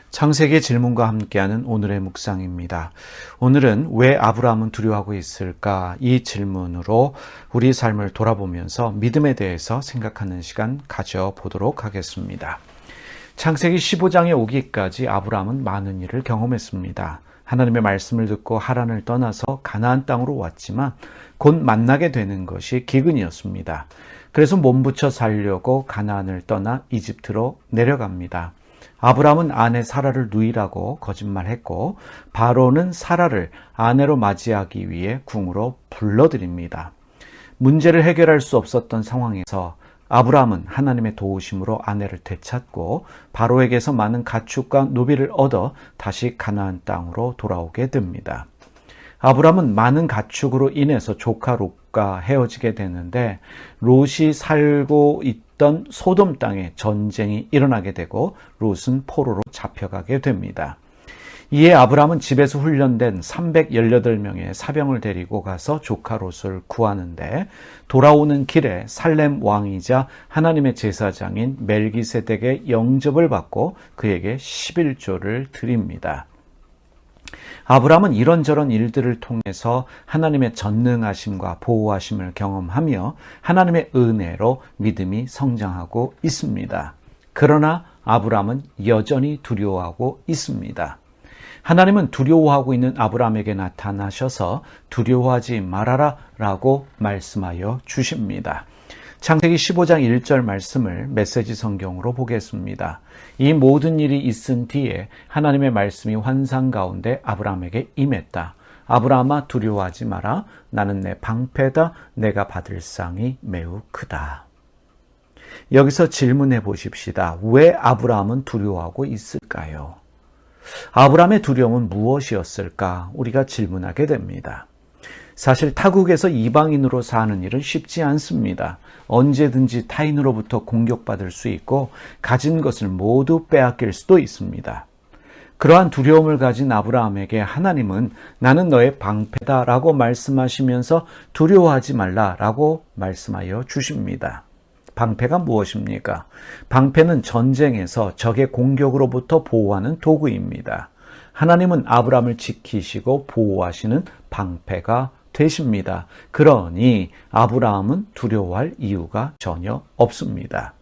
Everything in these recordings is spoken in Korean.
창세기 질문과 함께하는 오늘의 묵상입니다. 오늘은 왜 아브라함은 두려워하고 있을까? 이 질문으로 우리 삶을 돌아보면서 믿음에 대해서 생각하는 시간 가져보도록 하겠습니다. 창세기 15장에 오기까지 아브라함은 많은 일을 경험했습니다. 하나님의 말씀을 듣고 하란을 떠나서 가나안 땅으로 왔지만 곧 만나게 되는 것이 기근이었습니다. 그래서 몸부쳐 살려고 가나안을 떠나 이집트로 내려갑니다. 아브라함은 아내 사라를 누이라고 거짓말했고 바로는 사라를 아내로 맞이하기 위해 궁으로 불러들입니다. 문제를 해결할 수 없었던 상황에서 아브라함은 하나님의 도우심으로 아내를 되찾고 바로에게서 많은 가축과 노비를 얻어 다시 가나안 땅으로 돌아오게 됩니다. 아브라함은 많은 가축으로 인해서 조카 롯과 헤어지게 되는데 롯이 살고 있던 소돔 땅에 전쟁이 일어나게 되고 롯은 포로로 잡혀가게 됩니다. 이에 아브라함은 집에서 훈련된 318명의 사병을 데리고 가서 조카 롯을 구하는데 돌아오는 길에 살렘 왕이자 하나님의 제사장인 멜기세덱의 영접을 받고 그에게 11조를 드립니다. 아브라함은 이런저런 일들을 통해서 하나님의 전능하심과 보호하심을 경험하며 하나님의 은혜로 믿음이 성장하고 있습니다. 그러나 아브라함은 여전히 두려워하고 있습니다. 하나님은 두려워하고 있는 아브라함에게 나타나셔서 두려워하지 말아라 라고 말씀하여 주십니다. 창세기 15장 1절 말씀을 메시지 성경으로 보겠습니다. 이 모든 일이 있은 뒤에 하나님의 말씀이 환상 가운데 아브라함에게 임했다. 아브라함아 두려워하지 마라. 나는 내 방패다. 내가 받을 상이 매우 크다. 여기서 질문해 보십시다. 왜 아브라함은 두려워하고 있을까요? 아브라함의 두려움은 무엇이었을까? 우리가 질문하게 됩니다. 사실 타국에서 이방인으로 사는 일은 쉽지 않습니다. 언제든지 타인으로부터 공격받을 수 있고 가진 것을 모두 빼앗길 수도 있습니다. 그러한 두려움을 가진 아브라함에게 하나님은 나는 너의 방패다라고 말씀하시면서 두려워하지 말라라고 말씀하여 주십니다. 방패가 무엇입니까? 방패는 전쟁에서 적의 공격으로부터 보호하는 도구입니다. 하나님은 아브라함을 지키시고 보호하시는 방패가 되십니다. 그러니 아브라함은 두려워할 이유가 전혀 없습니다.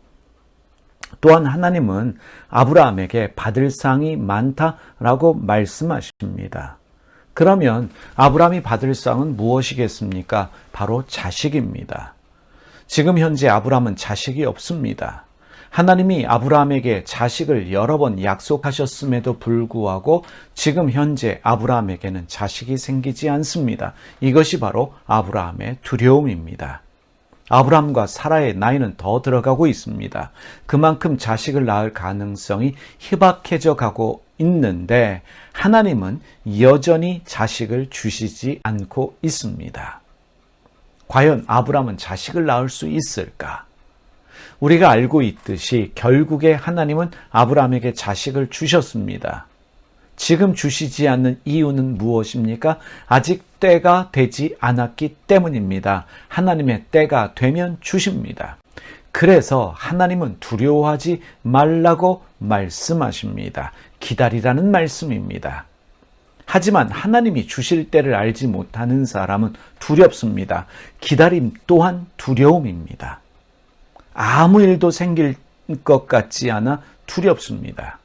또한 하나님은 아브라함에게 받을 상이 많다라고 말씀하십니다. 그러면 아브라함이 받을 상은 무엇이겠습니까? 바로 자식입니다. 지금 현재 아브라함은 자식이 없습니다. 하나님이 아브라함에게 자식을 여러 번 약속하셨음에도 불구하고 지금 현재 아브라함에게는 자식이 생기지 않습니다. 이것이 바로 아브라함의 두려움입니다. 아브라함과 사라의 나이는 더 들어가고 있습니다. 그만큼 자식을 낳을 가능성이 희박해져 가고 있는데 하나님은 여전히 자식을 주시지 않고 있습니다. 과연 아브라함은 자식을 낳을 수 있을까? 우리가 알고 있듯이 결국에 하나님은 아브라함에게 자식을 주셨습니다. 지금 주시지 않는 이유는 무엇입니까? 아직 때가 되지 않았기 때문입니다. 하나님의 때가 되면 주십니다. 그래서 하나님은 두려워하지 말라고 말씀하십니다. 기다리라는 말씀입니다. 하지만 하나님이 주실 때를 알지 못하는 사람은 두렵습니다. 기다림 또한 두려움입니다. 아무 일도 생길 것 같지 않아 두렵습니다.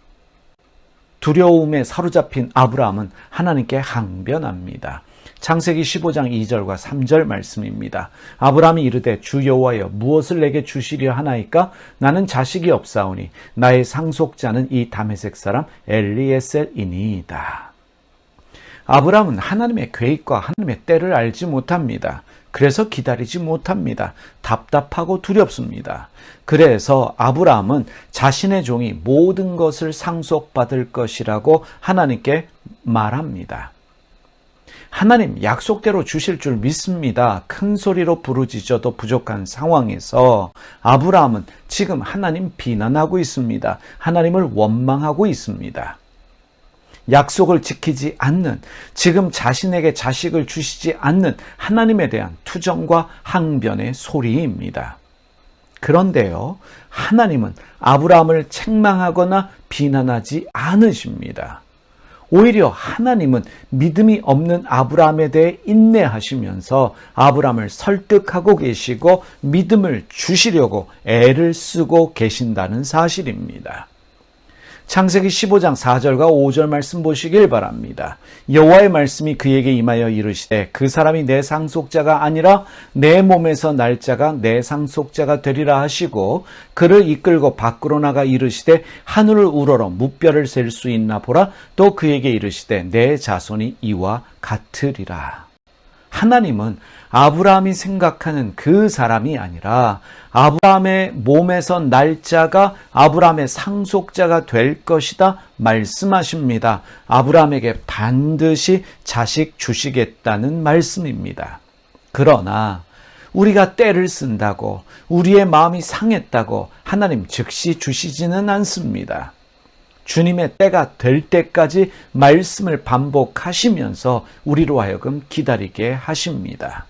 두려움에 사로잡힌 아브라함은 하나님께 항변합니다. 창세기 15장 2절과 3절 말씀입니다. 아브라함이 이르되 주 여호와여 무엇을 내게 주시려 하나이까? 나는 자식이 없사오니 나의 상속자는 이 다메섹 사람 엘리에셀이니이다. 아브라함은 하나님의 계획과 하나님의 때를 알지 못합니다. 그래서 기다리지 못합니다. 답답하고 두렵습니다. 그래서 아브라함은 자신의 종이 모든 것을 상속받을 것이라고 하나님께 말합니다. 하나님 약속대로 주실 줄 믿습니다. 큰 소리로 부르짖어도 부족한 상황에서 아브라함은 지금 하나님 비난하고 있습니다. 하나님을 원망하고 있습니다. 약속을 지키지 않는, 지금 자신에게 자식을 주시지 않는 하나님에 대한 투정과 항변의 소리입니다. 그런데요, 하나님은 아브라함을 책망하거나 비난하지 않으십니다. 오히려 하나님은 믿음이 없는 아브라함에 대해 인내하시면서 아브라함을 설득하고 계시고 믿음을 주시려고 애를 쓰고 계신다는 사실입니다. 창세기 15장 4절과 5절 말씀 보시길 바랍니다. 여호와의 말씀이 그에게 임하여 이르시되 그 사람이 내 상속자가 아니라 내 몸에서 날 자가 내 상속자가 되리라 하시고 그를 이끌고 밖으로 나가 이르시되 하늘을 우러러 무뼈를 셀 수 있나 보라. 또 그에게 이르시되 내 자손이 이와 같으리라. 하나님은 아브라함이 생각하는 그 사람이 아니라 아브라함의 몸에서 날짜가 아브라함의 상속자가 될 것이다 말씀하십니다. 아브라함에게 반드시 자식 주시겠다는 말씀입니다. 그러나 우리가 때를 쓴다고 우리의 마음이 상했다고 하나님 즉시 주시지는 않습니다. 주님의 때가 될 때까지 말씀을 반복하시면서 우리로 하여금 기다리게 하십니다.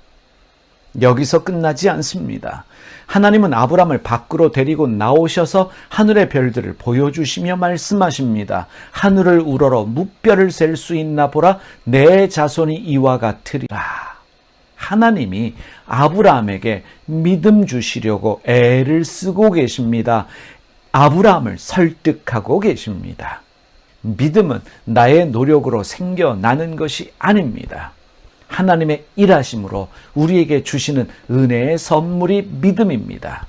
여기서 끝나지 않습니다. 하나님은 아브라함을 밖으로 데리고 나오셔서 하늘의 별들을 보여주시며 말씀하십니다. 하늘을 우러러 무뼈를 셀 수 있나 보라. 내 자손이 이와 같으리라. 하나님이 아브라함에게 믿음 주시려고 애를 쓰고 계십니다. 아브라함을 설득하고 계십니다. 믿음은 나의 노력으로 생겨나는 것이 아닙니다. 하나님의 일하심으로 우리에게 주시는 은혜의 선물이 믿음입니다.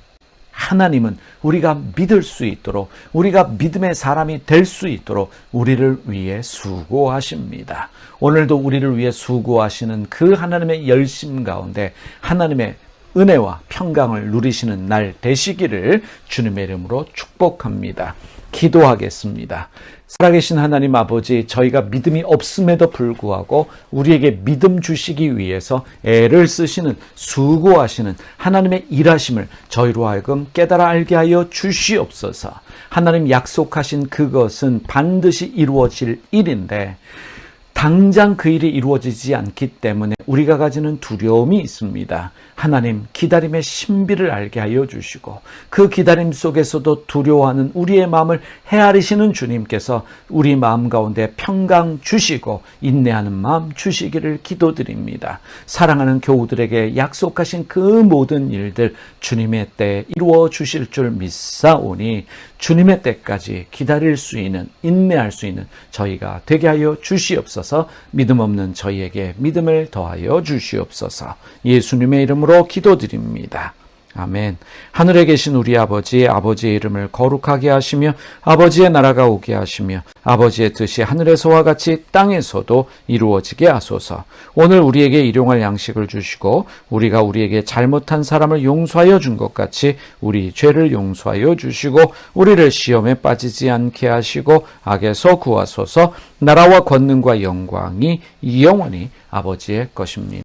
하나님은 우리가 믿을 수 있도록, 우리가 믿음의 사람이 될 수 있도록 우리를 위해 수고하십니다. 오늘도 우리를 위해 수고하시는 그 하나님의 열심 가운데 하나님의 은혜와 평강을 누리시는 날 되시기를 주님의 이름으로 축복합니다. 기도하겠습니다. 살아계신 하나님 아버지, 저희가 믿음이 없음에도 불구하고 우리에게 믿음 주시기 위해서 애를 쓰시는, 수고하시는 하나님의 일하심을 저희로 하여금 깨달아 알게 하여 주시옵소서. 하나님 약속하신 그것은 반드시 이루어질 일인데 당장 그 일이 이루어지지 않기 때문에 우리가 가지는 두려움이 있습니다. 하나님, 기다림의 신비를 알게 하여 주시고 그 기다림 속에서도 두려워하는 우리의 마음을 헤아리시는 주님께서 우리 마음 가운데 평강 주시고 인내하는 마음 주시기를 기도드립니다. 사랑하는 교우들에게 약속하신 그 모든 일들 주님의 때에 이루어 주실 줄 믿사오니 주님의 때까지 기다릴 수 있는, 인내할 수 있는 저희가 되게 하여 주시옵소서. 믿음 없는 저희에게 믿음을 더하여 주시옵소서. 예수님의 이름으로 기도드립니다. 아멘. 하늘에 계신 우리 아버지, 아버지의 이름을 거룩하게 하시며 아버지의 나라가 오게 하시며 아버지의 뜻이 하늘에서와 같이 땅에서도 이루어지게 하소서. 오늘 우리에게 일용할 양식을 주시고 우리가 우리에게 잘못한 사람을 용서하여 준 것 같이 우리 죄를 용서하여 주시고 우리를 시험에 빠지지 않게 하시고 악에서 구하소서. 나라와 권능과 영광이 영원히 아버지의 것입니다.